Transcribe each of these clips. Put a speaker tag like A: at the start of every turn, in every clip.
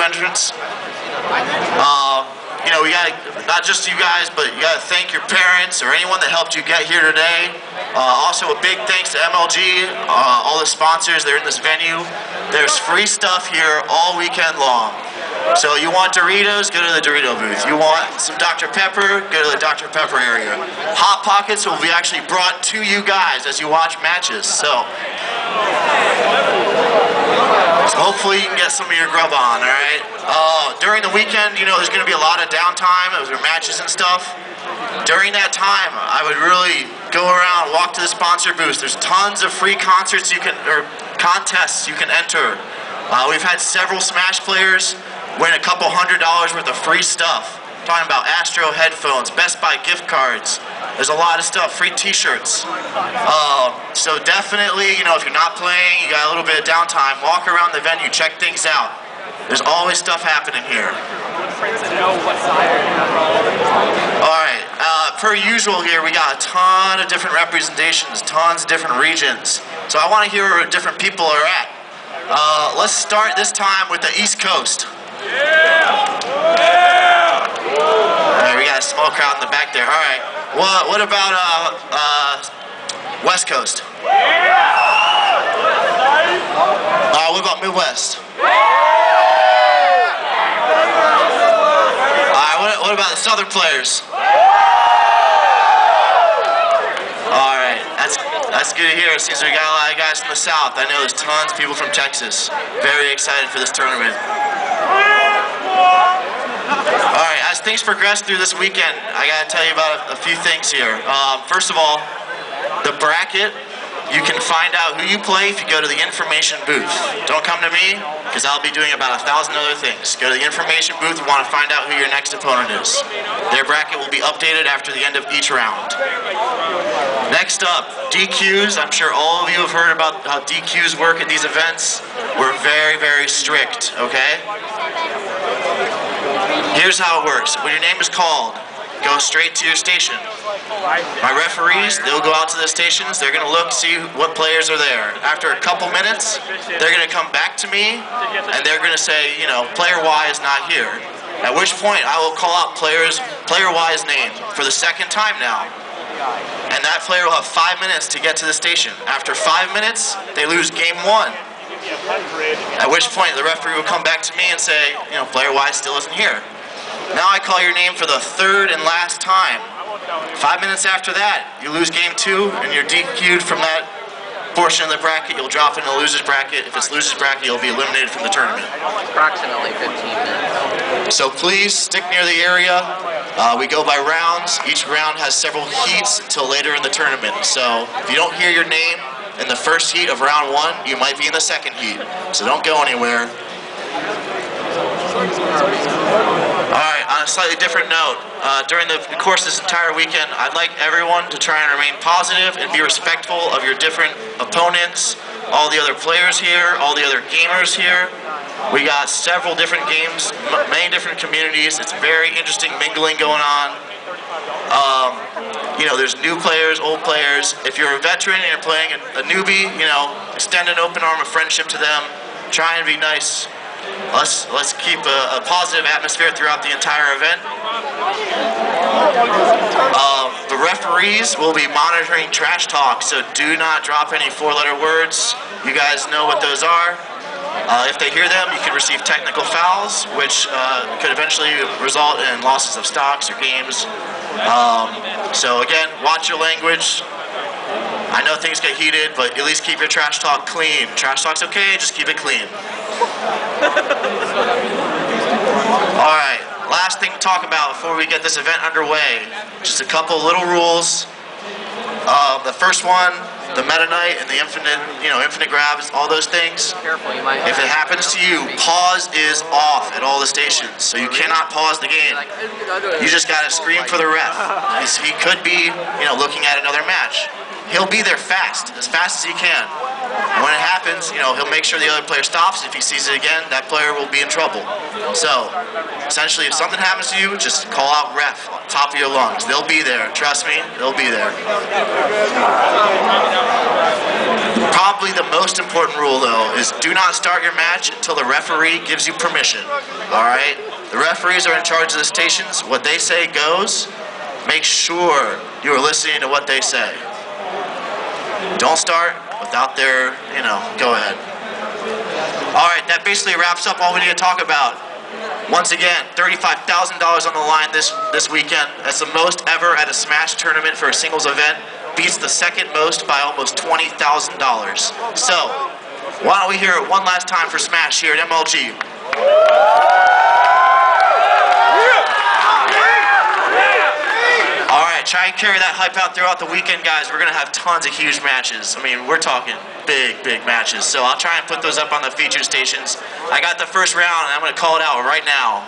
A: entrance. You know, we got not just you guys, but you got to thank your parents or anyone that helped you get here today. Also, a big thanks to MLG, all the sponsors that are in this venue. There's free stuff here all weekend long. So you want Doritos, go to the Dorito booth. You want some Dr. Pepper, go to the Dr. Pepper area. Hot Pockets will be actually brought to you guys as you watch matches. So hopefully you can get some of your grub on, all right? During the weekend, you know, there's going to be a lot of downtime. Those are matches and stuff. During that time, I would really go around, walk to the sponsor booths. There's tons of free concerts you can, or contests you can enter. We've had several Smash players win a couple $100 worth of free stuff. I'm talking about Astro headphones, Best Buy gift cards. There's a lot of stuff, free t-shirts. So definitely, you know, if you're not playing, you got a little bit of downtime, walk around the venue, check things out. There's always stuff happening here. Alright, per usual here, we got a ton of different representations, tons of different regions. So I want to hear where different people are at. Let's start this time with the East Coast. Alright, we got a small crowd in the back there. Alright, what about West Coast? What about Midwest? What about the Southern players? Alright, that's good to hear. It seems we got a lot of guys from the South. I know there's tons of people from Texas. Very excited for this tournament. Alright, as things progress through this weekend, I gotta tell you about a few things here. First of all, the bracket. You can find out who you play if you go to the information booth. Don't come to me, because I'll be doing about 1,000 other things. Go to the information booth and want to find out who your next opponent is. Their bracket will be updated after the end of each round. Next up, DQs. I'm sure all of you have heard about how DQs work at these events. We're very, very strict, okay? Here's how it works. When your name is called, go straight to your station. My referees, they'll go out to the stations, they're going to look, see what players are there. After a couple minutes, they're going to come back to me, and they're going to say, you know, player Y is not here. At which point, I will call out player Y's name for the second time now. And that player will have 5 minutes to get to the station. After 5 minutes, they lose game 1. At which point, the referee will come back to me and say, you know, player Y still isn't here. Now I call your name for the third and last time. 5 minutes after that, you lose game 2 and you're DQ'd from that portion of the bracket. You'll drop into the loser's bracket. If it's loser's bracket, you'll be eliminated from the tournament.
B: Approximately 15 minutes.
A: So please stick near the area. We go by rounds. Each round has several heats until later in the tournament. So if you don't hear your name in the first heat of round 1, you might be in the second heat. So don't go anywhere. Alright, on a slightly different note, during the course of this entire weekend, I'd like everyone to try and remain positive and be respectful of your different opponents, all the other players here, all the other gamers here. We got several different games, many different communities. It's very interesting mingling going on. You know, there's new players, old players. If you're a veteran and you're playing a newbie, you know, extend an open arm of friendship to them. Try and be nice. Let's keep a positive atmosphere throughout the entire event. The referees will be monitoring trash talk, so do not drop any 4-letter words. You guys know what those are. If they hear them, you can receive technical fouls, which could eventually result in losses of stocks or games. So again, watch your language. I know things get heated, but at least keep your trash talk clean. Trash talk's okay, just keep it clean. Alright, last thing to talk about before we get this event underway. Just a couple little rules. The first one, the Meta Knight and the infinite grabs, all those things.
B: Careful, you might.
A: If it happens to you, pause is off at all the stations, so you cannot pause the game. You just gotta scream for the ref. He could be, looking at another match. He'll be there fast as he can. And when it happens, you know, he'll make sure the other player stops. If he sees it again, that player will be in trouble. So, essentially, if something happens to you, just call out ref on top of your lungs. They'll be there. Trust me, they'll be there. Probably the most important rule, though, is do not start your match until the referee gives you permission. All right? The referees are in charge of the stations. What they say goes. Make sure you are listening to what they say. Don't start without their, you know, go ahead. All right, that basically wraps up all we need to talk about. Once again, $35,000 on the line this weekend. That's the most ever at a Smash tournament for a singles event. Beats the second most by almost $20,000. So, why don't we hear it one last time for Smash here at MLG. Alright, try and carry that hype out throughout the weekend, guys. We're going to have tons of huge matches. I mean, we're talking big, big matches. So I'll try and put those up on the featured stations. I got the first round, and I'm going to call it out right now.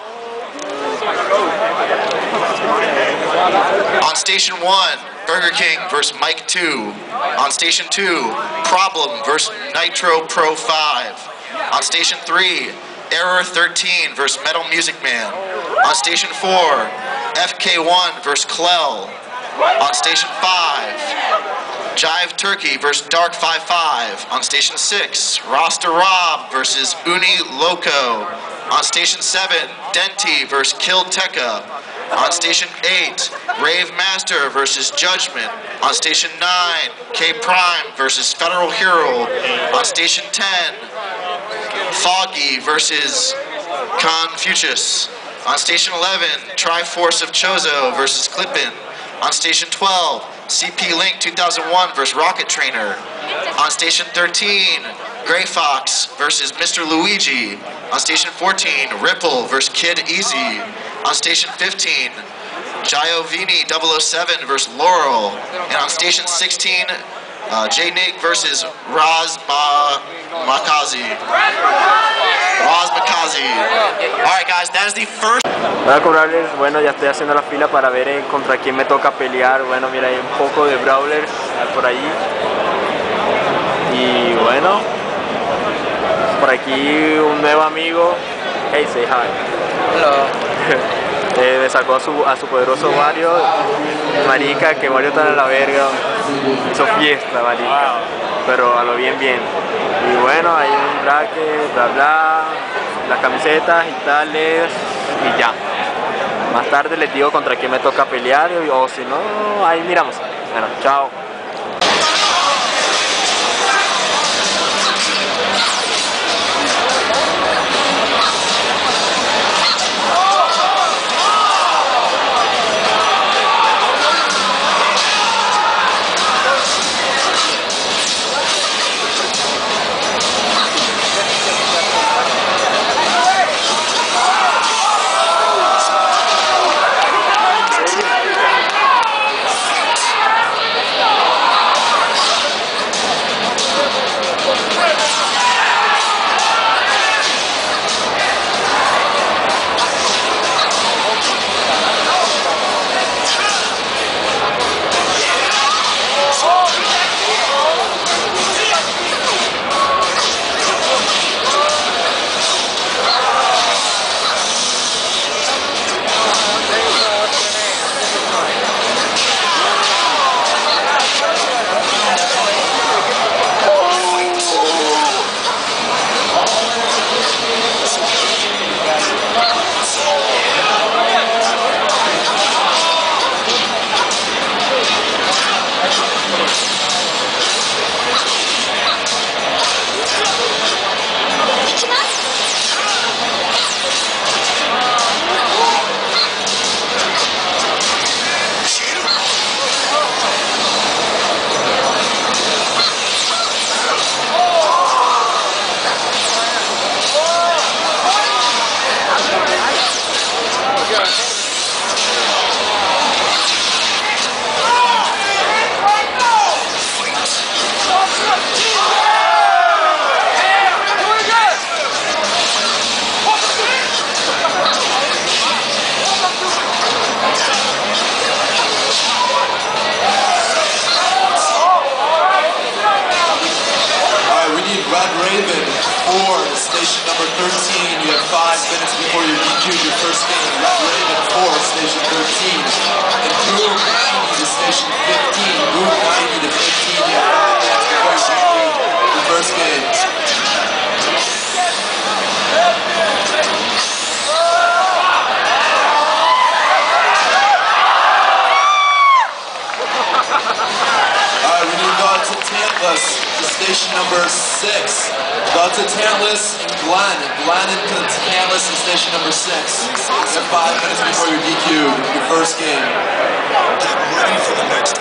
A: On Station 1, Burger King versus Mike 2. On Station 2, Problem versus Nitro Pro 5. On Station 3, Error 13 versus Metal Music Man. On Station 4, FK1 versus Clell. On Station 5, Jive Turkey versus Dark 55. On Station 6, Rasta Rob versus Uni Loco. On Station 7, Denti versus Kill Tekka. On Station 8, Rave Master versus Judgment. On Station 9, K Prime versus Federal Hero. On Station 10, Foggy versus Confucius. On Station 11, Triforce of Chozo versus Clippin. On Station 12, CP Link 2001 versus Rocket Trainer. On Station 13, Gray Fox versus Mr. Luigi. On Station 14, Ripple versus Kid Easy. On Station 15, Giovini 007 versus Laurel. And on Station 16, J-Nig versus Raz Makazi. Alright guys, that is the first.
C: Voy a cobrarles, bueno, ya estoy haciendo la fila para ver contra quién me toca pelear. Bueno, mira, hay un poco de brawlers por allí. Y bueno, por aquí un nuevo amigo. Hey, say hi.
B: Hello.
C: Me sacó a su poderoso Wario. Marica, que Wario está en la verga. Hizo fiesta, marica. Pero a lo bien, bien. Y bueno, hay un bracket, bla bla, las camisetas y tales, y ya. Más tarde les digo contra quién me toca pelear, o si no, ahí miramos. Bueno, chao.
D: before you're DQ'd your first game. Raven 4, station 13. And Groove 90 to station 15. Groove 90 to 15. You have 5 minutes before you're DQ'd your first game. Alright, we need to go out to Tantless, to station number 6. Go out to Tantless and Glenn. Glenn and Tantless in station number 6. You have 5 minutes before you're DQ'd your first game.
E: Get ready for the next